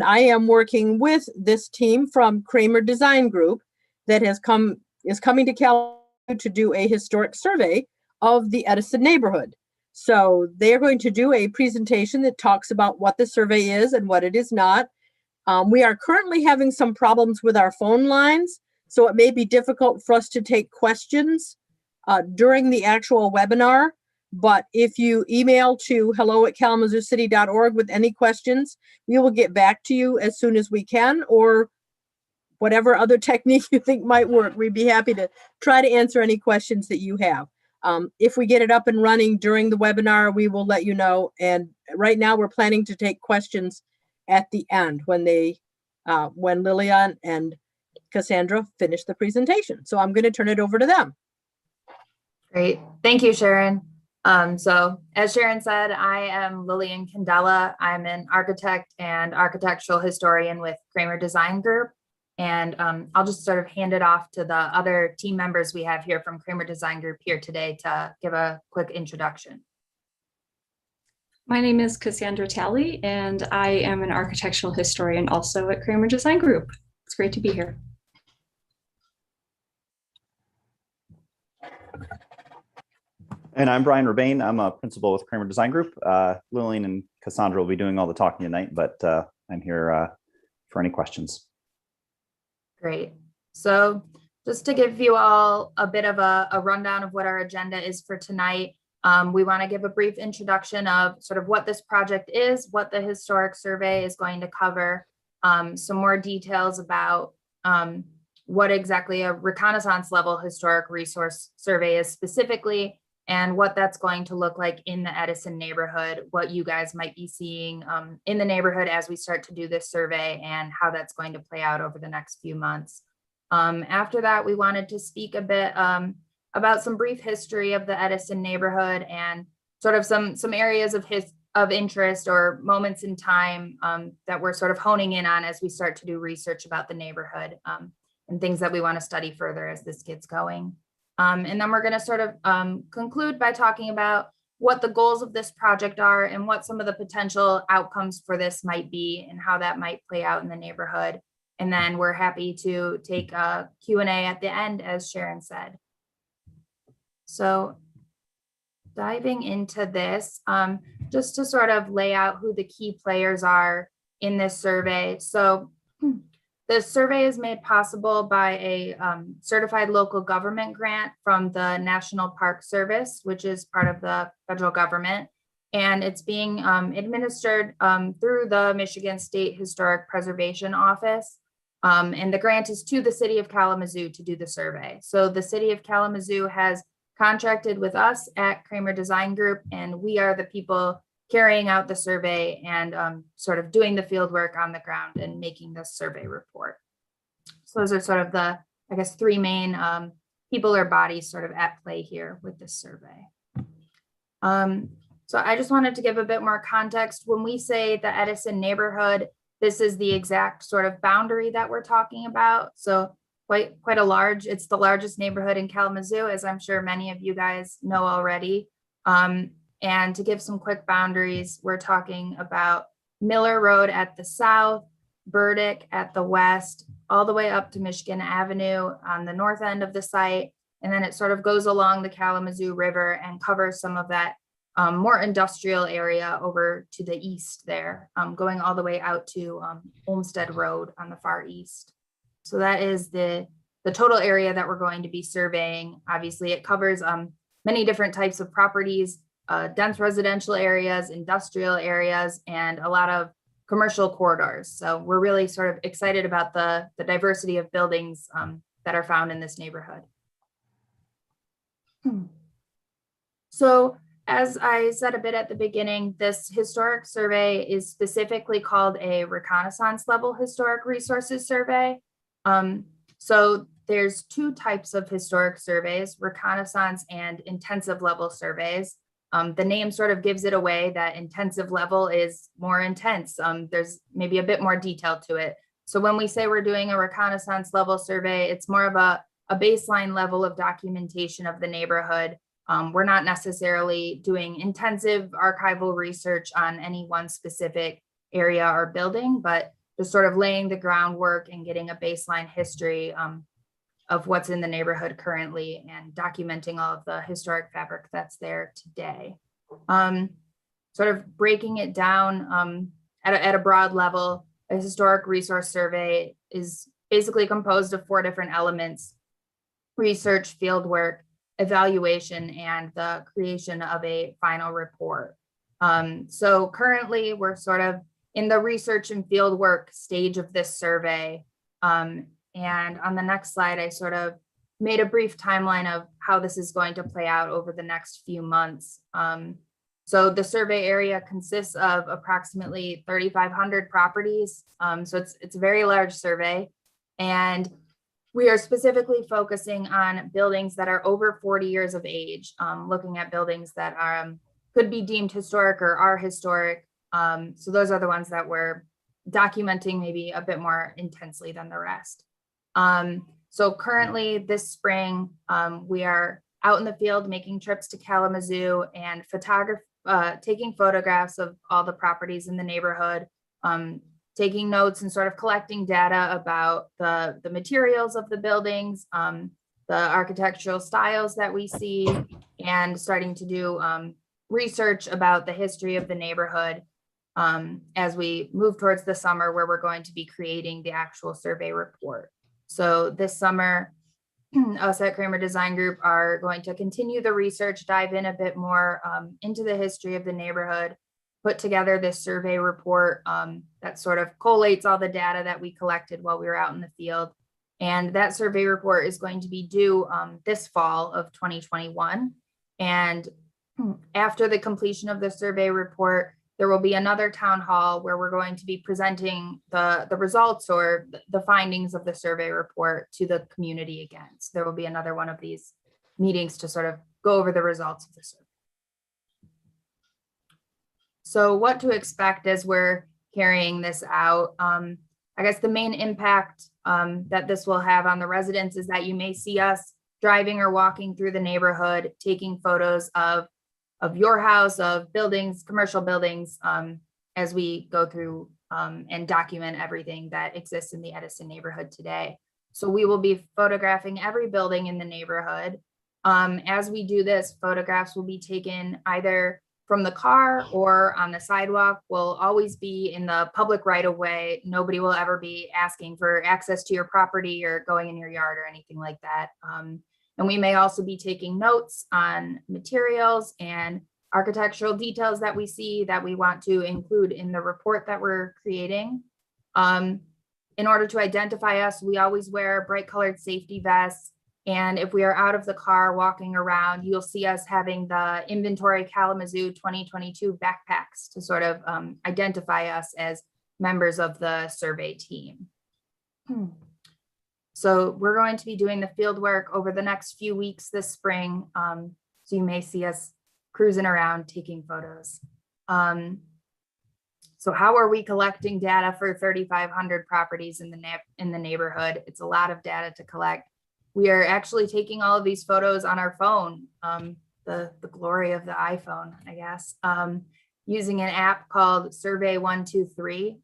I am working with this team from Kramer Design Group that is coming to California to do a historic survey of the Edison neighborhood. So they're going to do a presentation that talks about what the survey is and what it is not. We are currently having some problems with our phone lines, so it may be difficult for us to take questions during the actual webinar. But if you email to hello@kalamazooCity.org with any questions, we will get back to you as soon as we can, or whatever other technique you think might work. We'd be happy to try to answer any questions that you have. If we get it up and running during the webinar, we will let you know. And right now we're planning to take questions at the end when Lillian and Cassandra finish the presentation. So I'm going to turn it over to them. Great. Thank you, Sharon. So as Sharon said, I am Lillian Candela. I'm an architect and architectural historian with Kramer Design Group. And I'll just sort of hand it off to the other team members we have here from Kramer Design Group here today to give a quick introduction. My name is Cassandra Talley, and I am an architectural historian also at Kramer Design Group. It's great to be here. And I'm Brian Rebane. I'm a principal with Kramer Design Group. Lillian and Cassandra will be doing all the talking tonight, but I'm here for any questions. Great. So just to give you all a bit of a rundown of what our agenda is for tonight, we want to give a brief introduction of sort of what this project is, what the historic survey is going to cover, some more details about what exactly a reconnaissance level historic resource survey is specifically, and what that's going to look like in the Edison neighborhood, what you guys might be seeing in the neighborhood as we start to do this survey, and how that's going to play out over the next few months. After that, we wanted to speak a bit about some brief history of the Edison neighborhood and sort of some areas of interest or moments in time that we're sort of honing in on as we start to do research about the neighborhood and things that we want to study further as this gets going. And then we're going to sort of conclude by talking about what the goals of this project are and what some of the potential outcomes for this might be and how that might play out in the neighborhood. And then we're happy to take a Q&A at the end, as Sharon said. So diving into this, just to sort of lay out who the key players are in this survey. So the survey is made possible by a certified local government grant from the National Park Service, which is part of the federal government. And it's being administered through the Michigan State Historic Preservation Office. And the grant is to the city of Kalamazoo to do the survey. So the city of Kalamazoo has contracted with us at Kramer Design Group, and we are the people carrying out the survey and sort of doing the field work on the ground and making this survey report. So those are sort of the, I guess, three main people or bodies sort of at play here with this survey. So I just wanted to give a bit more context. When we say the Edison neighborhood, this is the exact sort of boundary that we're talking about. So quite a large, it's the largest neighborhood in Kalamazoo, as I'm sure many of you guys know already. And to give some quick boundaries, we're talking about Miller Road at the south, Burdick at the west, all the way up to Michigan Avenue on the north end of the site. And then it sort of goes along the Kalamazoo River and covers some of that more industrial area over to the east there, going all the way out to Olmsted Road on the far east. So that is the total area that we're going to be surveying. Obviously, it covers many different types of properties, dense residential areas, industrial areas, and a lot of commercial corridors. So we're really sort of excited about the diversity of buildings that are found in this neighborhood. So as I said a bit at the beginning, this historic survey is specifically called a Reconnaissance level historic resources survey. So there's two types of historic surveys, Reconnaissance and intensive level surveys. The name sort of gives it away that intensive level is more intense. There's maybe a bit more detail to it. So when we say we're doing a Reconnaissance level survey, it's more of a baseline level of documentation of the neighborhood. We're not necessarily doing intensive archival research on any one specific area or building, but just sort of laying the groundwork and getting a baseline history of what's in the neighborhood currently and documenting all of the historic fabric that's there today. Sort of breaking it down at a broad level, a historic resource survey is basically composed of 4 different elements: research, fieldwork, evaluation, and the creation of a final report. So currently we're sort of in the research and fieldwork stage of this survey. And on the next slide, I sort of made a brief timeline of how this is going to play out over the next few months. So the survey area consists of approximately 3,500 properties. So it's a very large survey. And we are specifically focusing on buildings that are over 40 years of age, looking at buildings that are, could be deemed historic or are historic. So those are the ones that we're documenting maybe a bit more intensely than the rest. So currently this spring, we are out in the field making trips to Kalamazoo and taking photographs of all the properties in the neighborhood, taking notes and sort of collecting data about the materials of the buildings, the architectural styles that we see, and starting to do research about the history of the neighborhood as we move towards the summer, where we're going to be creating the actual survey report. So this summer, us at Kramer Design Group are going to continue the research, dive in a bit more into the history of the neighborhood, put together this survey report that sort of collates all the data that we collected while we were out in the field. And that survey report is going to be due this fall of 2021. And after the completion of the survey report, there will be another town hall where we're going to be presenting the results or the findings of the survey report to the community again. So there will be another one of these meetings to sort of go over the results of the survey. So what to expect as we're carrying this out? I guess the main impact that this will have on the residents is that you may see us driving or walking through the neighborhood, taking photos of your house, of buildings, commercial buildings, as we go through and document everything that exists in the Edison neighborhood today. So we will be photographing every building in the neighborhood. As we do this, photographs will be taken either from the car or on the sidewalk. Will always be in the public right of way. Nobody will ever be asking for access to your property or going in your yard or anything like that. And we may also be taking notes on materials and architectural details that we see that we want to include in the report that we're creating. In order to identify us, we always wear bright colored safety vests. And if we are out of the car walking around, you'll see us having the Inventory Kalamazoo 2022 backpacks to sort of identify us as members of the survey team. So we're going to be doing the field work over the next few weeks this spring. So you may see us cruising around taking photos. So how are we collecting data for 3,500 properties in the neighborhood? It's a lot of data to collect. We are actually taking all of these photos on our phone, the glory of the iPhone, I guess, using an app called Survey 123.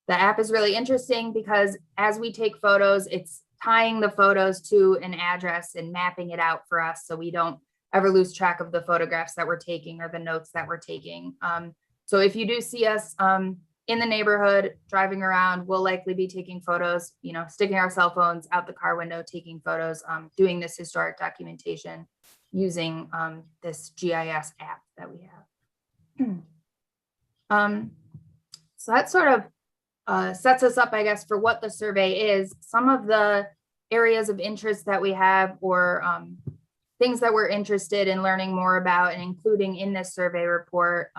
The app is really interesting because as we take photos, it's tying the photos to an address and mapping it out for us so we don't ever lose track of the photographs that we're taking or the notes that we're taking. So if you do see us in the neighborhood driving around, we'll likely be taking photos, sticking our cell phones out the car window, taking photos, doing this historic documentation using this GIS app that we have. So that sort of sets us up, I guess, for what the survey is. Some of the areas of interest that we have or things that we're interested in learning more about and including in this survey report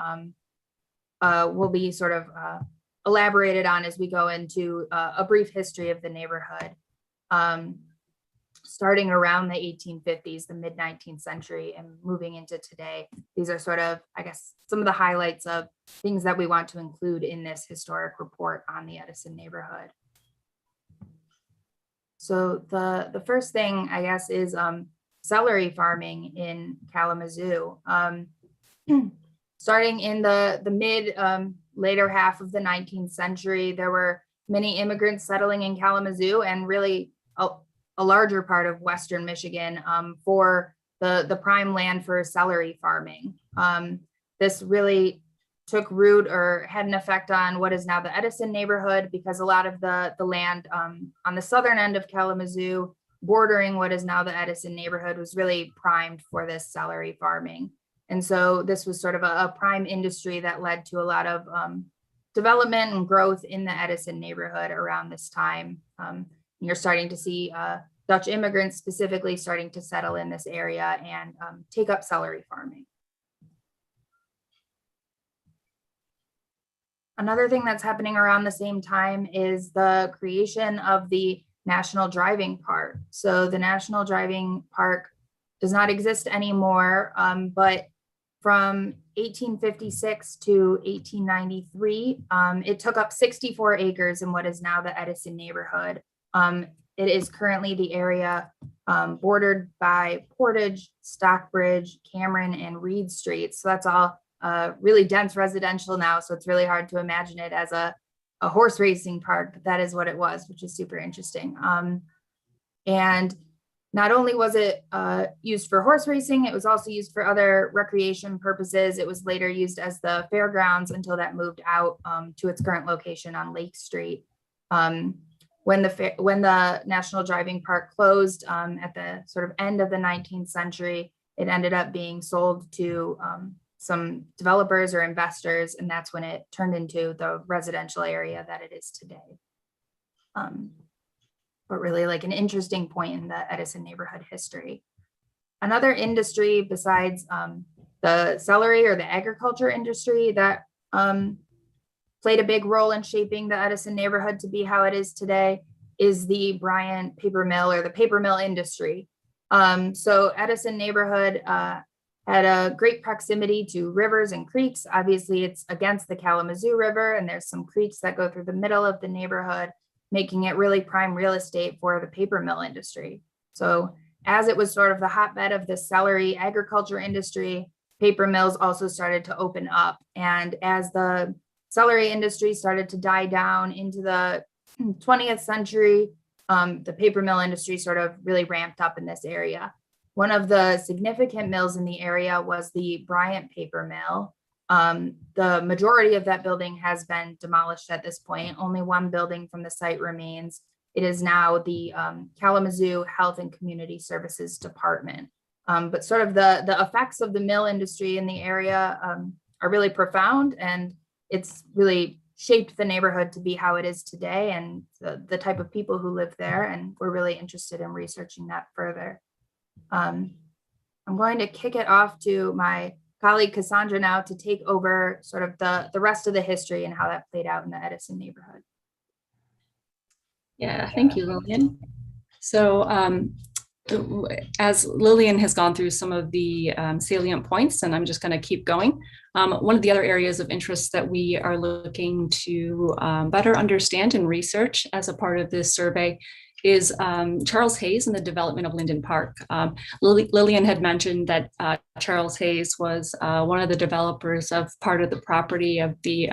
will be sort of elaborated on as we go into a brief history of the neighborhood. Starting around the 1850s, the mid 19th century, and moving into today. These are sort of, I guess, some of the highlights of things that we want to include in this historic report on the Edison neighborhood. So the first thing, I guess, is celery farming in Kalamazoo. Starting in the later half of the 19th century, there were many immigrants settling in Kalamazoo and really a larger part of Western Michigan for the prime land for celery farming. This really took root or had an effect on what is now the Edison neighborhood, because a lot of the land on the southern end of Kalamazoo, bordering what is now the Edison neighborhood, was really primed for this celery farming. And so this was sort of a prime industry that led to a lot of development and growth in the Edison neighborhood around this time. You're starting to see Dutch immigrants specifically starting to settle in this area and take up celery farming. Another thing that's happening around the same time is the creation of the National Driving Park. So the National Driving Park does not exist anymore, but from 1856 to 1893, it took up 64 acres in what is now the Edison neighborhood. It is currently the area bordered by Portage, Stockbridge, Cameron, and Reed Streets. So that's all really dense residential now. So it's really hard to imagine it as a horse racing park, but that is what it was, which is super interesting. And not only was it used for horse racing, it was also used for other recreation purposes. It was later used as the fairgrounds until that moved out to its current location on Lake Street. When the National Driving Park closed at the sort of end of the 19th century, it ended up being sold to some developers or investors, and that's when it turned into the residential area that it is today. But really like an interesting point in the Edison neighborhood history. Another industry besides the celery or the agriculture industry that played a big role in shaping the Edison neighborhood to be how it is today is the Bryant paper mill or the paper mill industry. So Edison neighborhood had a great proximity to rivers and creeks. Obviously, it's against the Kalamazoo River, and there's some creeks that go through the middle of the neighborhood, making it really prime real estate for the paper mill industry. So as it was sort of the hotbed of the celery agriculture industry, paper mills also started to open up. And as the celery industry started to die down into the 20th century, the paper mill industry sort of really ramped up in this area. One of the significant mills in the area was the Bryant paper mill. The majority of that building has been demolished at this point. Only one building from the site remains. It is now the Kalamazoo Health and Community Services Department. But sort of the effects of the mill industry in the area are really profound, and it's really shaped the neighborhood to be how it is today and the type of people who live there. And we're really interested in researching that further. I'm going to kick it off to my colleague Cassandra now to take over sort of the rest of the history and how that played out in the Edison neighborhood. Yeah, thank you, Lillian. So as Lillian has gone through some of the salient points, and I'm just going to keep going. One of the other areas of interest that we are looking to better understand and research as a part of this survey is Charles Hayes and the development of Linden Park. Lillian had mentioned that Charles Hayes was one of the developers of part of the property of the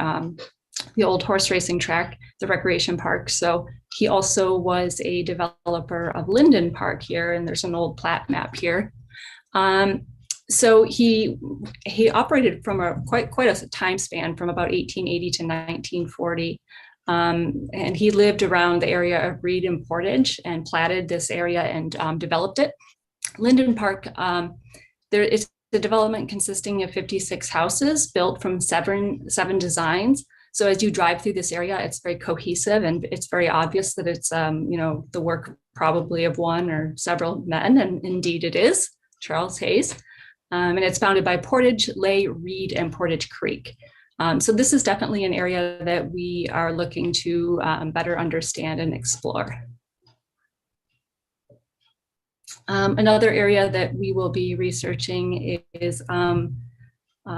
old horse racing track, the recreation park. So he also was a developer of Linden Park here, and there's an old plat map here. So he operated from quite a time span from about 1880 to 1940. And he lived around the area of Reed and Portage and platted this area and developed it. Linden Park, there is a development consisting of 56 houses built from seven designs. So as you drive through this area, it's very cohesive, and it's very obvious that it's the work probably of one or several men, and indeed it is, Charles Hayes. And it's bounded by Portage, Lay, Reed, and Portage Creek. So this is definitely an area that we are looking to better understand and explore. Another area that we will be researching is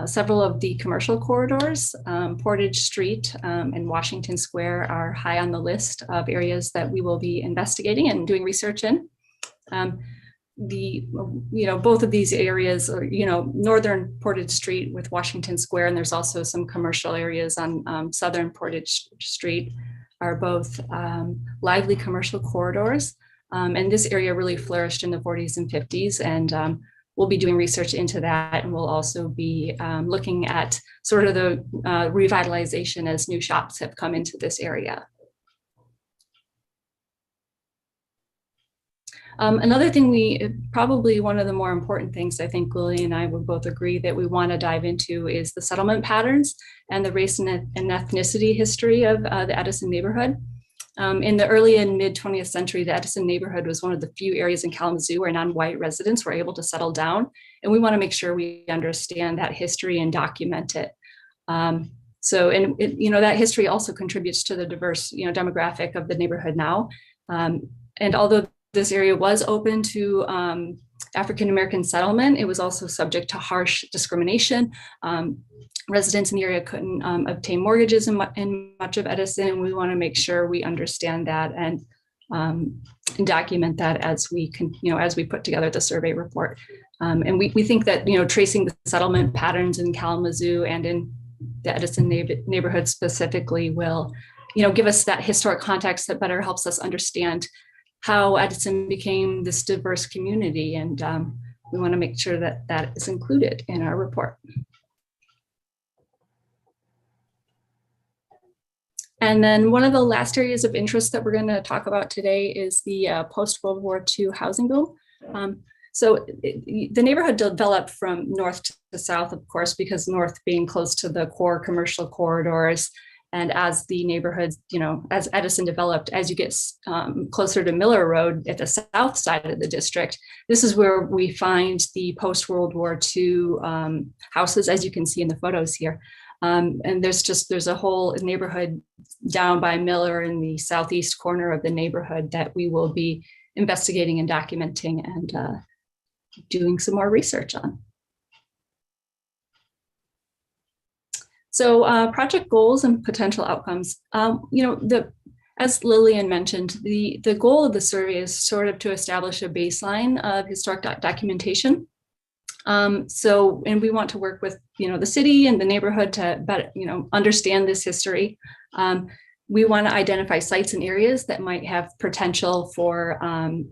several of the commercial corridors. Portage Street and Washington Square are high on the list of areas that we will be investigating and doing research in. both of these areas are, northern Portage Street with Washington Square, and there's also some commercial areas on southern Portage Street, are both lively commercial corridors. And this area really flourished in the 40s and 50s, and we'll be doing research into that, and we'll also be looking at sort of the revitalization as new shops have come into this area. Another thing probably one of the more important things I think Lily and I would both agree that we want to dive into is the settlement patterns and the race and ethnicity history of the Edison neighborhood. In the early and mid 20th century, the Edison neighborhood was one of the few areas in Kalamazoo where non-white residents were able to settle down. And we want to make sure we understand that history and document it. That history also contributes to the diverse, demographic of the neighborhood now. And although this area was open to African-American settlement, it was also subject to harsh discrimination. Residents in the area couldn't obtain mortgages in much of Edison, and we want to make sure we understand that and document that as we put together the survey report. And we think that tracing the settlement patterns in Kalamazoo and in the Edison neighborhood specifically will give us that historic context that better helps us understand how Edison became this diverse community, and we want to make sure that that is included in our report. And then one of the last areas of interest that we're going to talk about today is the post-World War II housing boom. The neighborhood developed from north to south, of course, because north being close to the core commercial corridors. And as the neighborhood, as Edison developed, as you get closer to Miller Road at the south side of the district, this is where we find the post-World War II houses, as you can see in the photos here. And there's a whole neighborhood down by Miller in the southeast corner of the neighborhood that we will be investigating and documenting and doing some more research on. So project goals and potential outcomes. As Lillian mentioned, the goal of the survey is sort of to establish a baseline of historic documentation. And we want to work with the city and the neighborhood to better understand this history. We want to identify sites and areas that might have potential for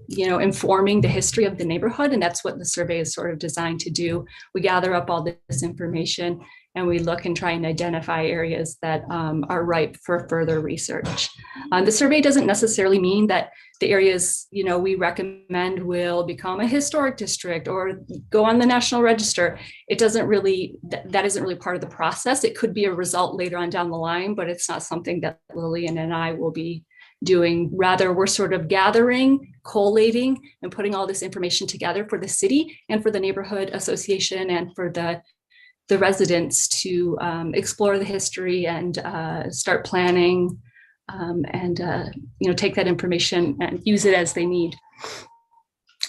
informing the history of the neighborhood, and that's what the survey is sort of designed to do. We gather up all this information and we look and try and identify areas that are ripe for further research. The survey doesn't necessarily mean that the areas we recommend will become a historic district or go on the National Register. It doesn't really, that isn't really part of the process. It could be a result later on down the line, but it's not something that Lillian and I will be doing. Rather, we're sort of gathering, collating, and putting all this information together for the city and for the neighborhood association and for the residents to explore the history and start planning and take that information and use it as they need.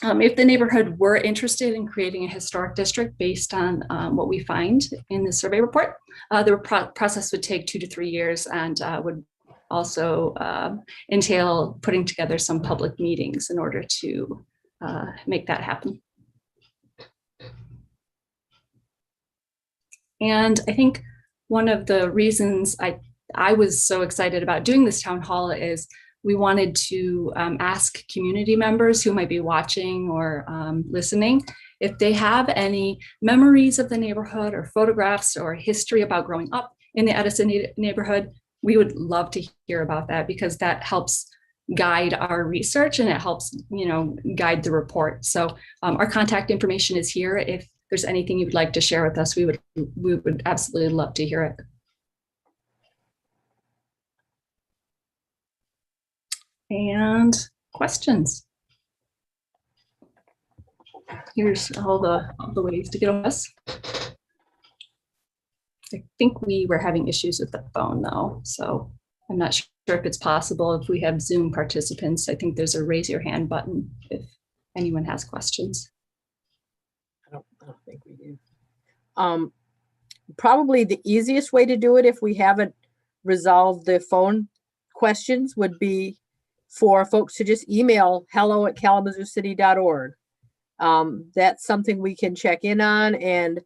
If the neighborhood were interested in creating a historic district based on what we find in the survey report, the process would take 2 to 3 years and would also entail putting together some public meetings in order to make that happen. And I think one of the reasons I was so excited about doing this town hall is we wanted to ask community members who might be watching or listening if they have any memories of the neighborhood or photographs or history about growing up in the Edison neighborhood. We would love to hear about that because that helps guide our research and it helps guide the report. So our contact information is here. If there's anything you'd like to share with us, we would absolutely love to hear it. And questions. Here's all the ways to get on us. I think we were having issues with the phone though, so I'm not sure if it's possible if we have Zoom participants. I think there's a raise your hand button if anyone has questions. I don't think we do. Probably the easiest way to do it if we haven't resolved the phone questions would be for folks to just email hello@kalamazoocity.org that's something we can check in on, and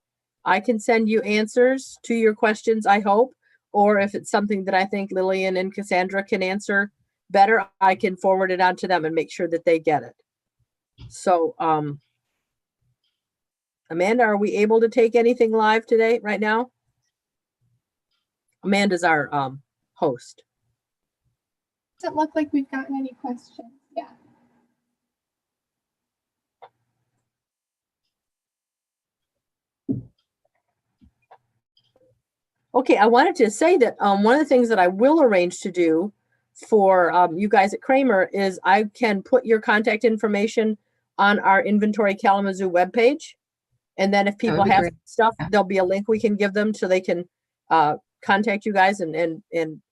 I can send you answers to your questions, I hope. Or if it's something that I think Lillian and Cassandra can answer better, I can forward it on to them and make sure that they get it. So, Amanda, are we able to take anything live today, right now? Amanda's our host. Doesn't look like we've gotten any questions. Yeah. Okay, I wanted to say that one of the things that I will arrange to do for you guys at Kramer is I can put your contact information on our Inventory Kalamazoo webpage. And then if people be have great. stuff, Yeah. there'll be a link we can give them so they can contact you guys and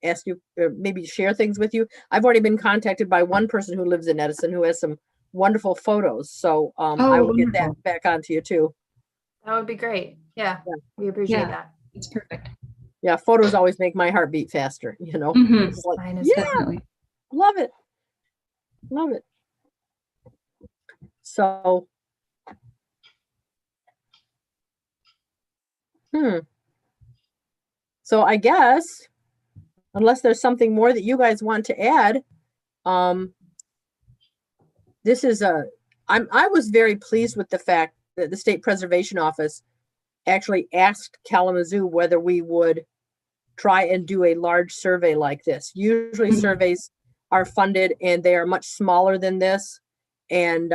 ask you, or maybe share things with you. I've already been contacted by one person who lives in Edison who has some wonderful photos. So I will get that wonderful. back onto you too. That would be great. Yeah, Yeah. we appreciate Yeah. that. It's perfect. Yeah, photos always make my heart beat faster, you know. Mhm. It's like, Mine as yeah, Definitely. love it. Love it. So, so I guess, unless there's something more that you guys want to add, this is I was very pleased with the fact that the State Preservation Office actually asked Kalamazoo whether we would try and do a large survey like this. Usually Mhm. surveys are funded and they are much smaller than this. And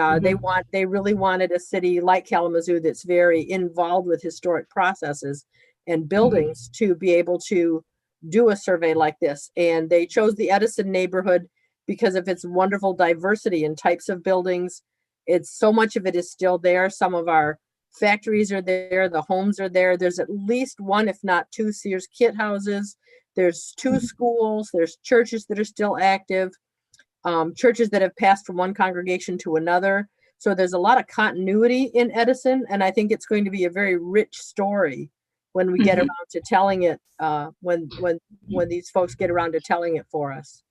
they really wanted a city like Kalamazoo that's very involved with historic processes and buildings to be able to do a survey like this. And they chose the Edison neighborhood because of its wonderful diversity in types of buildings. It's so much of it is still there. Some of our factories are there, the homes are there. There's at least one, if not two, Sears kit houses. There's two schools, there's churches that are still active, churches that have passed from one congregation to another. So there's a lot of continuity in Edison, and I think it's going to be a very rich story when we get Mhm. around to telling it, when these folks get around to telling it for us.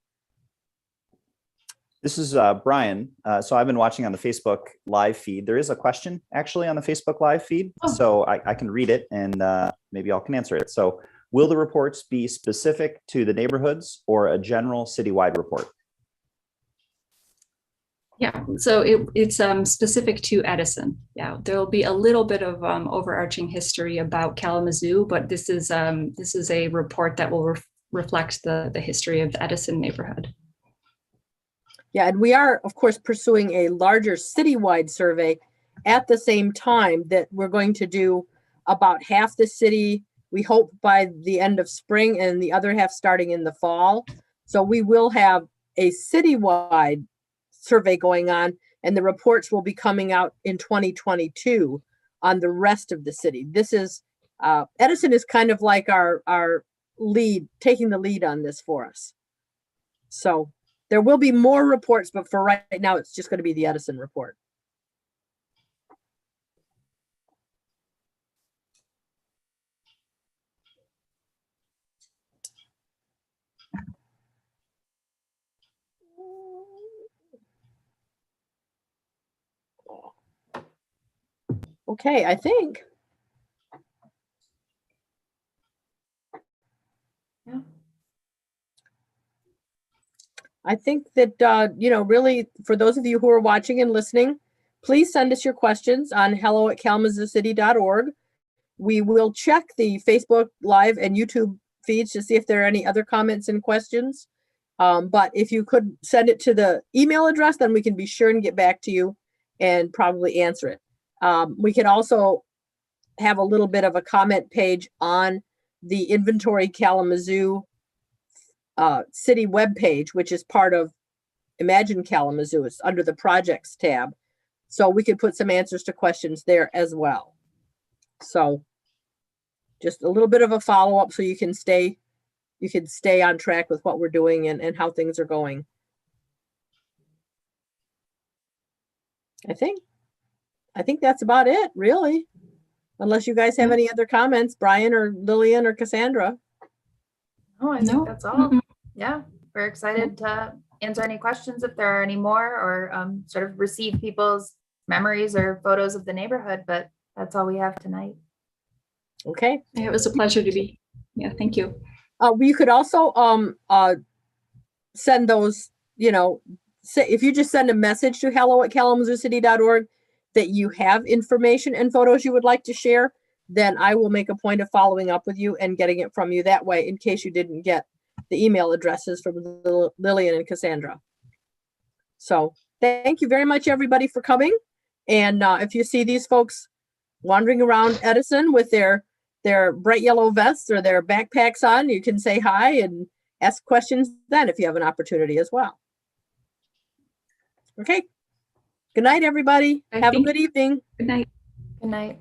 This is Brian. So I've been watching on the Facebook live feed. There is a question actually on the Facebook live feed. Oh. So I can read it and maybe y'all can answer it. So will the reports be specific to the neighborhoods or a general citywide report? Yeah, so it's specific to Edison. Yeah, there'll be a little bit of overarching history about Kalamazoo, but this is a report that will reflect the history of the Edison neighborhood. Yeah, and we are, of course, pursuing a larger citywide survey at the same time that we're going to do about half the city, we hope by the end of spring, and the other half starting in the fall. So we will have a citywide survey going on, and the reports will be coming out in 2022 on the rest of the city. This is, Edison is kind of like our lead, taking the lead on this for us. So there will be more reports, but for right now, it's just going to be the Edison report. Okay, I think. Yeah. I think that, really, for those of you who are watching and listening, please send us your questions on hello@kalamazooCity.org. We will check the Facebook Live and YouTube feeds to see if there are any other comments and questions. But if you could send it to the email address, then we can be sure and get back to you and probably answer it. We can also have a little bit of a comment page on the Inventory Kalamazoo city webpage, which is part of Imagine Kalamazoo. It's under the projects tab. So we could put some answers to questions there as well. So just a little bit of a follow-up so you can stay on track with what we're doing and how things are going. I think that's about it, really. Unless you guys have any other comments, Brian or Lillian or Cassandra. Oh, I think that's all. Yeah, we're excited to answer any questions if there are any more, or sort of receive people's memories or photos of the neighborhood, but that's all we have tonight. Okay. It was a pleasure to be. Yeah, thank you. You could also send those, if you just send a message to hello@kalamazooCity.org that you have information and photos you would like to share, then I will make a point of following up with you and getting it from you that way in case you didn't get the email addresses from Lillian and Cassandra. So thank you very much, everybody, for coming. And if you see these folks wandering around Edison with their bright yellow vests or their backpacks on, you can say hi and ask questions then if you have an opportunity as well. Okay. Good night, everybody. Have a good evening. Good night. Good night.